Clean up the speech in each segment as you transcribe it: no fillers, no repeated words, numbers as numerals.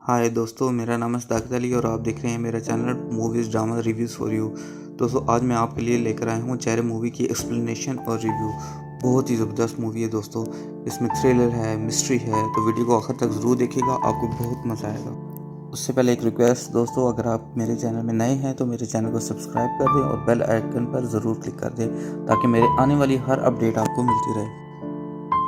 हाय दोस्तों, मेरा नाम है सदाकत अली और आप देख रहे हैं मेरा channel movies drama reviews for you. दोस्तों, आज मैं आपके लिए लेकर आया हूँ चेहरे मूवी की एक्सप्लेनेशन और रिव्यू। बहुत ही ज़बरदस्त मूवी है दोस्तों। इसमें थ्रिलर है, मिस्ट्री है, तो वीडियो को आखिर तक ज़रूर देखिएगा, आपको बहुत मज़ा आएगा। उससे पहले एक रिक्वेस्ट दोस्तों, अगर आप मेरे चैनल में नए हैं तो मेरे चैनल को सब्सक्राइब कर दें और बेल आइकन पर ज़रूर क्लिक कर दें ताकि मेरे आने वाली हर अपडेट आपको मिलती रहे।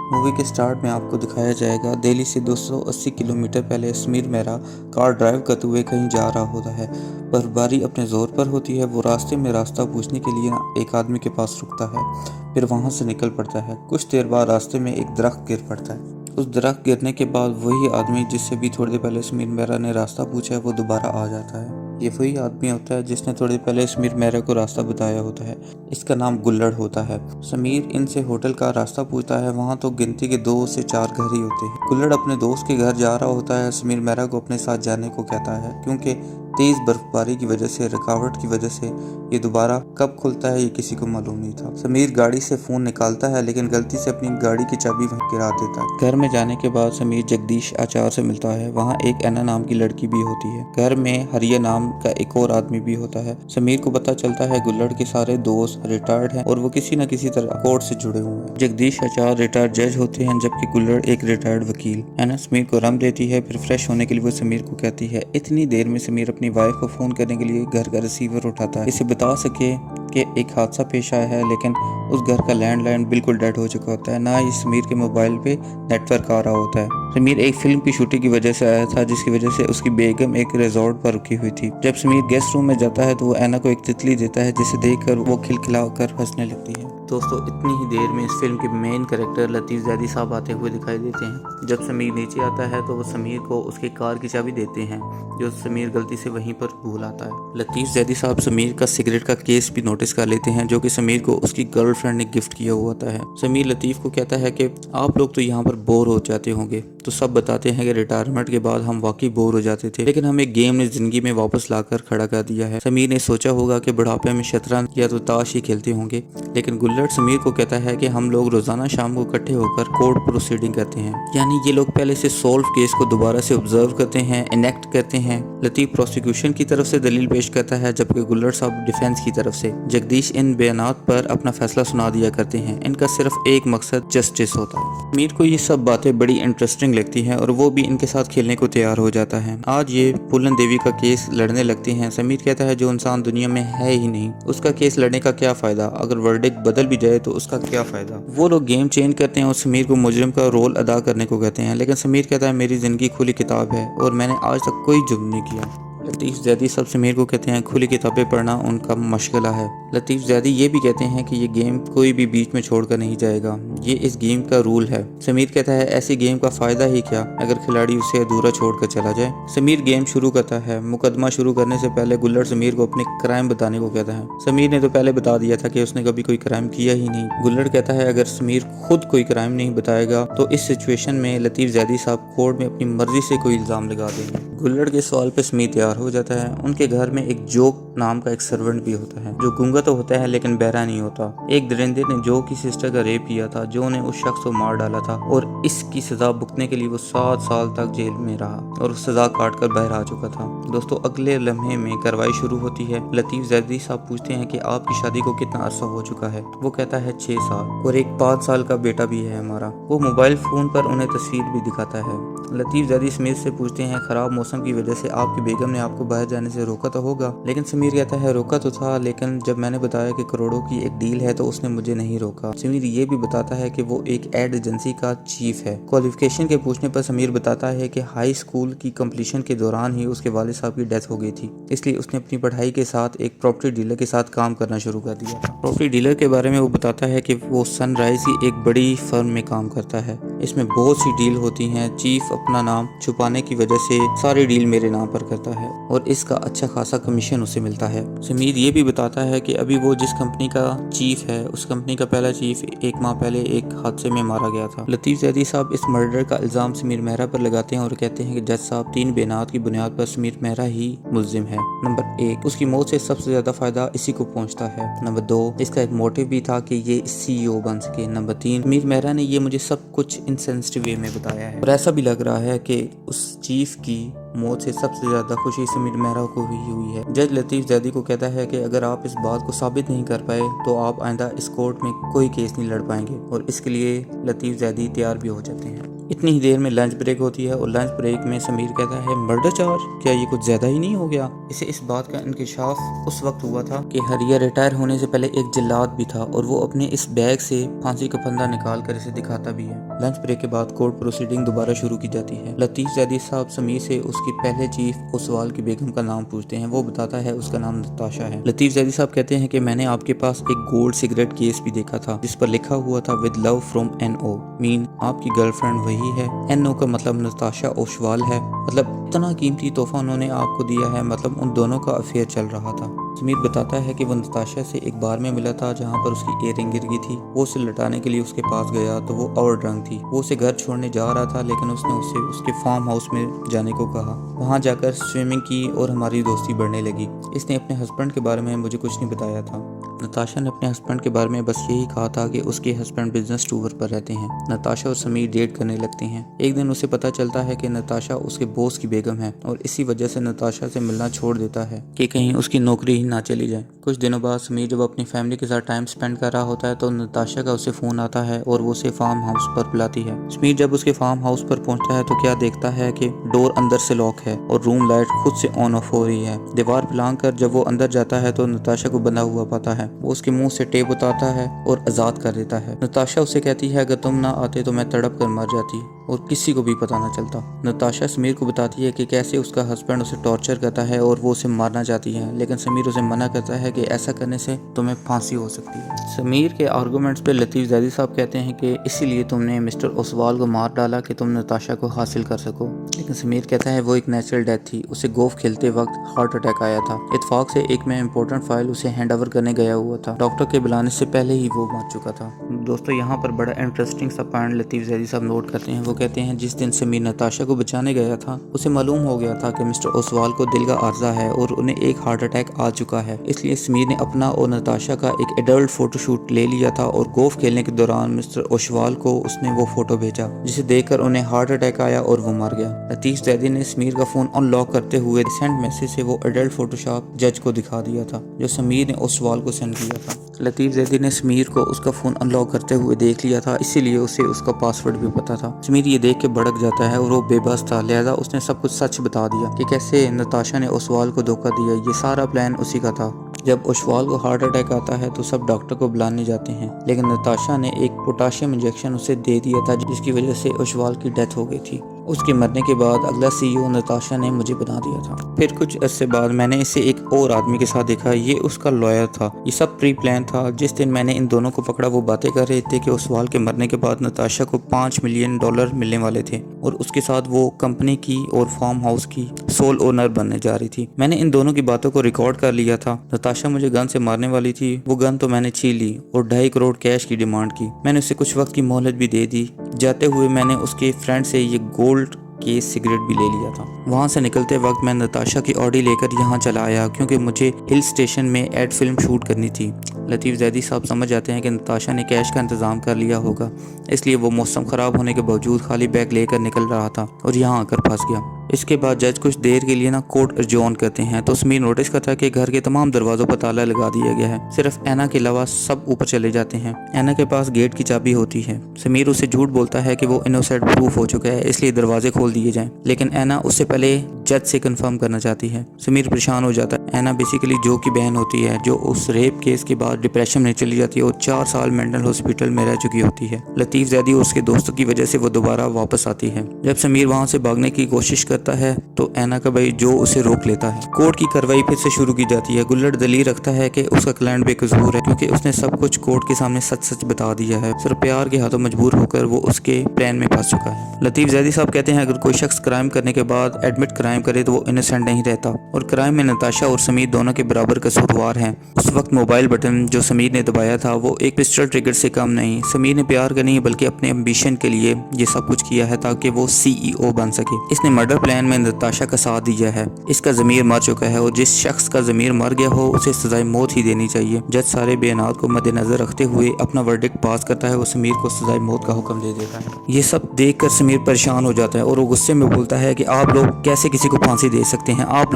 मूवी के स्टार्ट में आपको दिखाया जाएगा दिल्ली से 280 किलोमीटर पहले समीर मेहरा कार ड्राइव करते हुए कहीं जा रहा होता है। बर्फबारी अपने ज़ोर पर होती है। वो रास्ते में रास्ता पूछने के लिए एक आदमी के पास रुकता है, फिर वहां से निकल पड़ता है। कुछ देर बाद रास्ते में एक दरख्त गिर पड़ता है। उस दरख्त गिरने के बाद वही आदमी जिससे भी थोड़ी देर पहले समीर मेहरा ने रास्ता पूछा है वो दोबारा आ जाता है। ये वही आदमी होता है जिसने थोड़ी देर पहले समीर मेहरा को रास्ता बताया होता है। इसका नाम गुल्लड़ होता है। समीर इनसे होटल का रास्ता पूछता है। वहाँ तो गिनती के 2 से 4 घर ही होते हैं। गुल्लड़ अपने दोस्त के घर जा रहा होता है। समीर मेहरा को अपने साथ जाने को कहता है क्योंकि तेज बर्फबारी की वजह से, रुकावट की वजह से ये दोबारा कब खुलता है ये किसी को मालूम नहीं था। समीर गाड़ी से फोन निकालता है लेकिन गलती से अपनी गाड़ी की चाबी वहीं गिरा देता है। घर में जाने के बाद समीर जगदीश आचार्य से मिलता है। वहाँ एक ऐना नाम की लड़की भी होती है। घर में हरिया नाम का एक और आदमी भी होता है। समीर को पता चलता है गुल्लड़ के सारे दोस्त रिटायर्ड हैं और वो किसी न किसी तरह कोर्ट से जुड़े हुए हैं। जगदीश आचार्य रिटायर्ड जज होते हैं जबकि गुल्लड़ एक रिटायर्ड वकील। ऐना समीर को रम देती है, फिर फ्रेश होने के लिए वो समीर को कहती है। इतनी देर में समीर अपनी वाइफ को फोन करने के लिए घर का रिसीवर उठाता है, इसे बता सके कि एक हादसा पेश आया है, लेकिन उस घर का लैंडलाइन बिल्कुल डेड हो चुका होता है। ना ही समीर के मोबाइल पे नेटवर्क आ रहा होता है। समीर एक फिल्म की शूटिंग की वजह से आया था जिसकी वजह से उसकी बेगम एक रिजॉर्ट पर रुकी हुई थी। जब समीर गेस्ट रूम में जाता है तो वो ऐना को एक तितली देता है जिसे देखकर वो खिलखिलाकर हंसने लगती है। दोस्तों, इतनी ही देर में इस फिल्म के मेन कैरेक्टर लतीफ़ ज़ैदी साहब आते हुए दिखाई देते हैं। जब समीर नीचे आता है तो वो समीर को उसकी कार की चाबी देते हैं जो समीर गलती से वहीं पर भूल आता है। लतीफ़ ज़ैदी साहब समीर का सिगरेट का केस भी नोटिस कर लेते हैं जो कि समीर को उसकी गर्लफ्रेंड ने गिफ्ट किया हुआ होता है। समीर लतीफ़ को कहता है कि आप लोग तो यहाँ पर बोर हो जाते होंगे, तो सब बताते हैं कि रिटायरमेंट के बाद हम वाकई बोर हो जाते थे, लेकिन हमें गेम ने जिंदगी में वापस लाकर खड़ा कर दिया है। समीर ने सोचा होगा कि बुढ़ापे में शतरंज या तो ताश ही खेलते होंगे, लेकिन गुल्लड़ समीर को कहता है कि हम लोग रोजाना शाम को इकट्ठे होकर कोर्ट प्रोसीडिंग करते हैं, यानी ये लोग पहले से सोल्व केस को दोबारा से ऑब्जर्व करते हैं, इनेक्ट करते हैं। लतीफ प्रोसिक्यूशन की तरफ से दलील पेश करता है जबकि गुल्लड़ साहब डिफेंस की तरफ से। जगदीश इन बयानात पर अपना फैसला सुना दिया करते हैं। इनका सिर्फ एक मकसद जस्टिस होता है। समीर को ये सब बातें बड़ी इंटरेस्टिंग लगती हैं और वो भी इनके साथ खेलने को तैयार हो जाता है। आज ये फूलन देवी का केस लड़ने लगते हैं। समीर कहता है जो इंसान दुनिया में है ही नहीं उसका केस लड़ने का क्या फायदा, अगर वर्डिक्ट बदल भी जाए तो उसका क्या फायदा। वो लोग गेम चेंज करते हैं और समीर को मुजरिम का रोल अदा करने को कहते हैं, लेकिन समीर कहता है मेरी जिंदगी खुली किताब है और मैंने आज तक कोई जुर्म नहीं किया। लतीफ़ ज़ैदी सब समीर को कहते हैं खुली किताबें पढ़ना उनका मशगला है। लतीफ़ ज़ैदी ये भी कहते हैं कि ये गेम कोई भी बीच में छोड़कर नहीं जाएगा, ये इस गेम का रूल है। समीर कहता है ऐसी गेम का फ़ायदा ही क्या अगर खिलाड़ी उसे अधूरा छोड़कर चला जाए। समीर गेम शुरू करता है। मुकदमा शुरू करने से पहले गुल्लड़ समीर को अपने क्राइम बताने को कहता है। समीर ने तो पहले बता दिया था कि उसने कभी कोई क्राइम किया ही नहीं। गुल्लड़ कहता है अगर समीर खुद कोई क्राइम नहीं बताएगा तो इस सिचुएशन में लतीफ़ ज़ैदी साहब कोर्ट में अपनी मर्जी से कोई इल्ज़ाम लगा देंगे। गुल्लड़ के सवाल पे समीर तैयार हो जाता है। उनके घर में एक जोक नाम का एक सर्वेंट भी होता है जो गूंगा तो होता है लेकिन बहरा नहीं होता। एक दरिंदे ने जो की सिस्टर का रेप किया था, जो ने उस शख्स को मार डाला था और इसकी सजा भुगतने के लिए वो 7 साल तक जेल में रहा और सजा काट कर बाहर आ चुका था। दोस्तों, अगले लम्हे में कार्रवाई शुरू होती है। लतीफ़ ज़ैदी साहब पूछते हैं कि आपकी शादी को कितना अरसा हो चुका है। वो कहता है 6 साल और एक 5 साल का बेटा भी है हमारा। वो मोबाइल फोन पर उन्हें तस्वीर भी दिखाता है। लतीफ़ ज़ैदी समीर से पूछते हैं खराब मौसम की वजह से आपकी बेगम ने आपको बाहर जाने से रोका तो होगा, लेकिन समीर कहता है रोका तो था, लेकिन जब मैंने बताया कि करोड़ों की एक डील है तो उसने मुझे नहीं रोका। समीर ये भी बताता है कि वो एक एड एजेंसी का चीफ है। क्वालिफिकेशन के पूछने पर समीर बताता है कि हाई स्कूल की कंप्लीशन के दौरान ही उसके वालिद साहब की डेथ हो गई थी, इसलिए उसने अपनी पढ़ाई के साथ एक प्रॉपर्टी डीलर के साथ काम करना शुरू कर दिया था। प्रॉपर्टी डीलर के बारे में वो बताता है कि वो सनराइज की एक बड़ी फर्म में काम करता है। इसमें बहुत सी डील होती हैं। चीफ अपना नाम छुपाने की वजह से सारी डील मेरे नाम पर करता है और इसका अच्छा खासा कमीशन उसे मिलता है। समीर ये भी बताता है कि अभी वो जिस कंपनी का चीफ है उस कंपनी का पहला चीफ 1 माह पहले एक हादसे में मारा गया था। लतीफ़ ज़ैदी साहब इस मर्डर का इल्ज़ाम समीर मेहरा पर लगाते हैं और कहते हैं कि जज साहब 3 बेनात की बुनियाद पर समीर मेहरा ही मुल्जिम है। नंबर 1, उसकी मौत से सबसे ज्यादा फायदा इसी को पहुंचता है। नंबर 2, इसका एक मोटिव भी था कि ये CEO बन सके। नंबर 3, समीर मेहरा ने ये मुझे सब कुछ इनसेंसिटिव वे में बताया है और ऐसा भी लग रहा है कि उस चीफ की मौत से सबसे ज्यादा खुशी समीर मेहरा को ही हुई है। जज लतीफ जैदी को कहता है कि अगर आप इस बात को साबित नहीं कर पाए तो आप आइंदा इस कोर्ट में कोई केस नहीं लड़ पाएंगे और इसके लिए लतीफ जैदी तैयार भी हो जाते हैं। इतनी ही देर में लंच ब्रेक होती है और लंच ब्रेक में समीर कहता है मर्डर चार्ज, क्या ये कुछ ज्यादा ही नहीं हो गया। इसे इस बात का इंकशाफ उस वक्त हुआ था कि हरिया रिटायर होने से पहले एक जल्लाद भी था और वो अपने इस बैग से फांसी का फंदा निकाल कर इसे दिखाता भी है। लंच ब्रेक के बाद कोर्ट प्रोसीडिंग दोबारा शुरू की जाती है। लतीफ जैदी साहब समीर से उसकी पहले चीफ ओसवाल की बेगम का नाम पूछते हैं। वो बताता है उसका नाम नताशा है। लतीफ जैदी साहब कहते हैं कि मैंने आपके पास एक गोल्ड सिगरेट केस भी देखा था जिस पर लिखा हुआ था with love from NO, mean आपकी गर्लफ्रेंड वही है। NO का मतलब नताशा ओसवाल है, मतलब इतना कीमती तोहफा उन्होंने आपको दिया है, मतलब उन दोनों का अफेयर चल रहा था। समीर बताता है कि वो नताशा से एक बार में मिला था जहाँ पर उसकी इयररिंग गिर गई थी। वो उसे लटाने के लिए उसके पास गया तो वो और ड्रंक थी। वो उसे घर छोड़ने जा रहा था लेकिन उसने उसे उसके फार्म हाउस में जाने को कहा। वहाँ जाकर स्विमिंग की और हमारी दोस्ती बढ़ने लगी। इसने अपने हस्बैंड के बारे में मुझे कुछ नहीं बताया था। नताशा ने अपने हस्बैंड के बारे में बस यही कहा था कि उसके हस्बैंड बिजनेस टूर पर रहते हैं। नताशा और समीर डेट करने लगते हैं। एक दिन उसे पता चलता है कि नताशा उसके बॉस की बेगम है और इसी वजह से नताशा से मिलना छोड़ देता है कि कहीं उसकी नौकरी ही ना चली जाए। कुछ दिनों बाद समीर जब अपनी फैमिली के साथ टाइम स्पेंड कर रहा होता है तो नताशा का उसे फोन आता है और वो उसे फार्म हाउस पर बुलाती है। समीर जब उसके फार्म हाउस पर पहुंचता है तो क्या देखता है कि डोर अंदर से लॉक है और रूम लाइट खुद से ऑन ऑफ हो रही है। दीवार पर लांग कर जब वो अंदर जाता है तो नताशा को बंधा हुआ पाता है। वो उसके मुंह से टेप उतारता है और आजाद कर देता है। नताशा उसे कहती है अगर तुम ना आते तो मैं तड़प कर मर जाती और किसी को भी पता ना चलता। नताशा समीर को बताती है कि कैसे उसका हस्बैंड उसे टॉर्चर करता है और वो उसे मारना चाहती है, लेकिन समीर उसे मना करता है कि ऐसा करने से तुम्हें फांसी हो सकती है। समीर के आर्गुमेंट्स पे लतीफ जैदी साहब कहते हैं कि इसीलिए तुमने मिस्टर ओसवाल को मार डाला कि तुम नताशा को हासिल कर सको, लेकिन समीर कहता है वो एक नेचुरल डेथ थी। उसे गोल्फ खेलते वक्त हार्ट अटैक आया था। इत्तेफाक से एक में इम्पोर्टेंट फाइल उसे हैंड ओवर करने गया हुआ था। डॉक्टर के बुलाने से पहले ही वो मर चुका था। दोस्तों यहाँ पर बड़ा इंटरेस्टिंग सा पॉइंट लतीफ जैदी साहब नोट करते हैं। वो कहते हैं जिस दिन समीर नताशा को बचाने गया था उसे मालूम हो गया था कि मिस्टर ओसवाल को दिल का आर्जा है और उन्हें एक हार्ट अटैक आ चुका है। इसलिए समीर ने अपना और नताशा का एक एडल्ट फोटोशूट ले लिया था और गोल्फ खेलने के दौरान मिस्टर ओसवाल को उसने वो फोटो भेजा जिसे देखकर उन्हें हार्ट अटैक आया और वो मर गया। लतीफ जैदी ने समीर का फोन अनलॉक करते हुए सेंड मैसेज से वो एडल्ट फोटोशॉप जज को दिखा दिया था जो समीर ने ओसवाल को सेंड किया था। लतीफ जैदी ने समीर को उसका फोन अनलॉक करते हुए देख लिया था, इसीलिए उसे उसका पासवर्ड भी पता था। समीर ये देख के भड़क जाता है और वो बेबस था, लिहाजा उसने सब कुछ सच बता दिया कि कैसे नताशा ने ओसवाल को धोखा दिया। ये सारा प्लान उसी का था। जब ओसवाल को हार्ट अटैक आता है तो सब डॉक्टर को बुलाने जाते हैं, लेकिन नताशा ने एक पोटाशियम इंजेक्शन उसे दे दिया था जिसकी वजह से ओसवाल की डेथ हो गई थी। उसके मरने के बाद अगला CEO नताशा ने मुझे बना दिया था। फिर कुछ अरसे बाद मैंने इसे एक और आदमी के साथ देखा, ये उसका लॉयर था। ये सब प्री प्लान था। जिस दिन मैंने इन दोनों को पकड़ा वो बातें कर रहे थे कि ओसवाल के मरने के बाद नताशा को $5 मिलियन मिलने वाले थे और उसके साथ वो कंपनी की और फार्म हाउस की सोल ओनर बनने जा रही थी। मैंने इन दोनों की बातों को रिकॉर्ड कर लिया था। नताशा मुझे गन से मारने वाली थी, वो गन तो मैंने छीन ली और 2.5 करोड़ कैश की डिमांड की। मैंने उसे कुछ वक्त की मोहलत भी दे दी। जाते हुए मैंने उसके फ्रेंड से ये गोल्ड केस सिगरेट भी ले लिया था। वहाँ से निकलते वक्त मैं नताशा की ऑडी लेकर यहाँ चला आया क्योंकि मुझे हिल स्टेशन में एड फिल्म शूट करनी थी। लतीफ जैदी साहब समझ जाते हैं कि नताशा ने कैश का इंतजाम कर लिया होगा, इसलिए वो मौसम ख़राब होने के बावजूद खाली बैग लेकर निकल रहा था और यहाँ आकर फंस गया। इसके बाद जज कुछ देर के लिए कोर्ट एडजॉर्न करते हैं तो समीर नोटिस करता है कि घर के तमाम दरवाजों पर ताला लगा दिया गया है। सिर्फ ऐना के अलावा सब ऊपर चले जाते हैं। ऐना के पास गेट की चाबी होती है। समीर उसे झूठ बोलता है कि वो इनोसेंट प्रूफ हो चुका है, इसलिए दरवाजे खोल दिए जाएं, लेकिन ऐना उससे पहले जज से कंफर्म करना चाहती है। समीर परेशान हो जाता है। ऐना बेसिकली जो की बहन होती है जो उस रेप केस के बाद डिप्रेशन में चली जाती है और 4 साल मेंटल हॉस्पिटल में रह चुकी होती है। लतीफ जैदी और उसके दोस्तों की वजह से वो दोबारा वापस आती है। जब समीर वहाँ से भागने की कोशिश करता है तो ऐना का भाई जो उसे रोक लेता है। कोर्ट की कार्रवाई फिर से शुरू की जाती है। गुल्लड़ दलील रखता है कि उसका क्लाइंट बेकसूर है क्योंकि उसने सब कुछ कोर्ट के सामने सच सच बता दिया है। सिर्फ प्यार के हाथों मजबूर होकर वो उसके प्लान में फंस चुका है। लतीफ जैदी साहब कहते हैं अगर कोई शख्स क्राइम करने के बाद एडमिट क्राइम क्राइम करे तो वो इनोसेंट नहीं रहता और क्राइम में नताशा और समीर दोनों के बराबर कसूरवार हैं। उस वक्त मोबाइल बटन जो समीर ने दबाया था वो एक पिस्टल ट्रिगर से कम नहीं। समीर ने प्यार का नहीं बल्कि अपने एम्बिशन के लिए ये सब कुछ किया है ताकि वो CEO बन सके। इसने मर्डर प्लान में नताशा का साथ दिया है। इसका ज़मीर मर चुका है और जिस शख्स का ज़मीर मर गया हो उसे सजाए मौत ही देनी चाहिए। जज सारे बयानात को मद्देनजर रखते हुए अपना वर्डिक्ट पास करता है और समीर को सजाए मौत का हुक्म दे देता है। ये सब देखकर समीर परेशान हो जाता है और वो गुस्से में बोलता है कि आप लोग कैसे किसी को फांसी दे सकते हैं, आप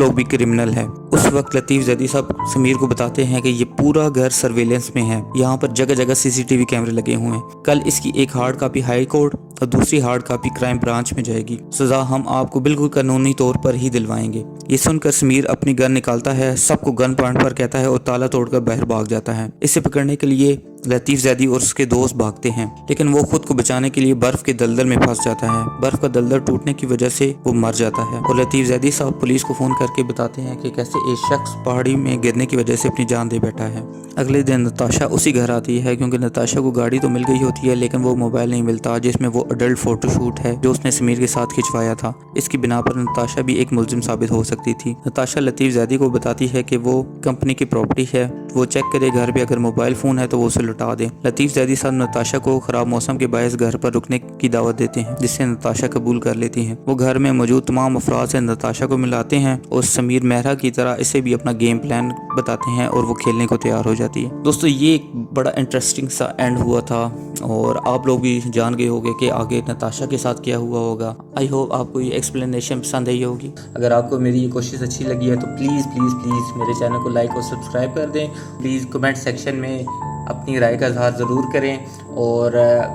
लोग भी क्रिमिनल हैं। उस वक्त लतीफ़ जैदी साहब समीर को बताते हैं कि ये पूरा घर सर्वेलेंस में है, यहाँ पर जगह जगह CCTV कैमरे लगे हुए हैं। कल इसकी एक हार्ड कॉपी हाई कोर्ट और दूसरी हार्ड कॉपी क्राइम ब्रांच में जाएगी। सजा हम आपको बिल्कुल कानूनी तौर पर ही दिलवाएंगे। ये सुनकर समीर अपनी गन निकालता है, सबको गन पॉइंट पर कहता है और ताला तोड़कर बाहर भाग जाता है। इसे पकड़ने के लिए लतीफ़ जैदी और उसके दोस्त भागते हैं, लेकिन वो खुद को बचाने के लिए बर्फ के दलदल में फंस जाता है। बर्फ का दलदल टूटने की वजह से वो मर जाता है और लतीफ़ जैदी साहब पुलिस को फ़ोन करके बताते हैं कि कैसे एक शख्स पहाड़ी में गिरने की वजह से अपनी जान दे बैठा है। अगले दिन नताशा उसी घर आती है क्योंकि नताशा को गाड़ी तो मिल गई होती है लेकिन वो मोबाइल नहीं मिलता जिसमें वो अडल्ट फोटोशूट है जो उसने समीर के साथ खिंचवाया था। इसकी बिना पर नताशा भी एक मुलजिम साबित हो सकती थी। नताशा लतीफ़ जैदी को बताती है कि वो कंपनी की प्रॉपर्टी है, वो चेक करे घर पे, अगर मोबाइल फ़ोन है तो वो उसे लौटा दे। लतीफ़ जैदी साहब नताशा को ख़राब मौसम के बायस घर पर रुकने की दावत देते हैं जिससे नताशा कबूल कर लेती हैं। वो घर में मौजूद तमाम अफराद से नताशा को मिलाते हैं और समीर मेहरा की तरह इसे भी अपना गेम प्लान बताते हैं और वो खेलने को तैयार हो जाती है। दोस्तों ये एक बड़ा इंटरेस्टिंग सा एंड हुआ था और आप लोग भी जान गए होंगे कि आगे नताशा के साथ क्या हुआ होगा। आई होप आपको ये एक्सप्लेनेशन पसंद आई होगी। अगर आपको मेरी ये कोशिश अच्छी लगी है तो प्लीज़ प्लीज़ प्लीज़ मेरे चैनल को लाइक और सब्सक्राइब कर दें। प्लीज़ कमेंट सेक्शन में अपनी राय का इजहार ज़रूर करें और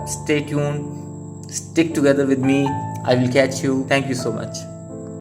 stay tune, stick together with me, I will catch you. Thank you so much.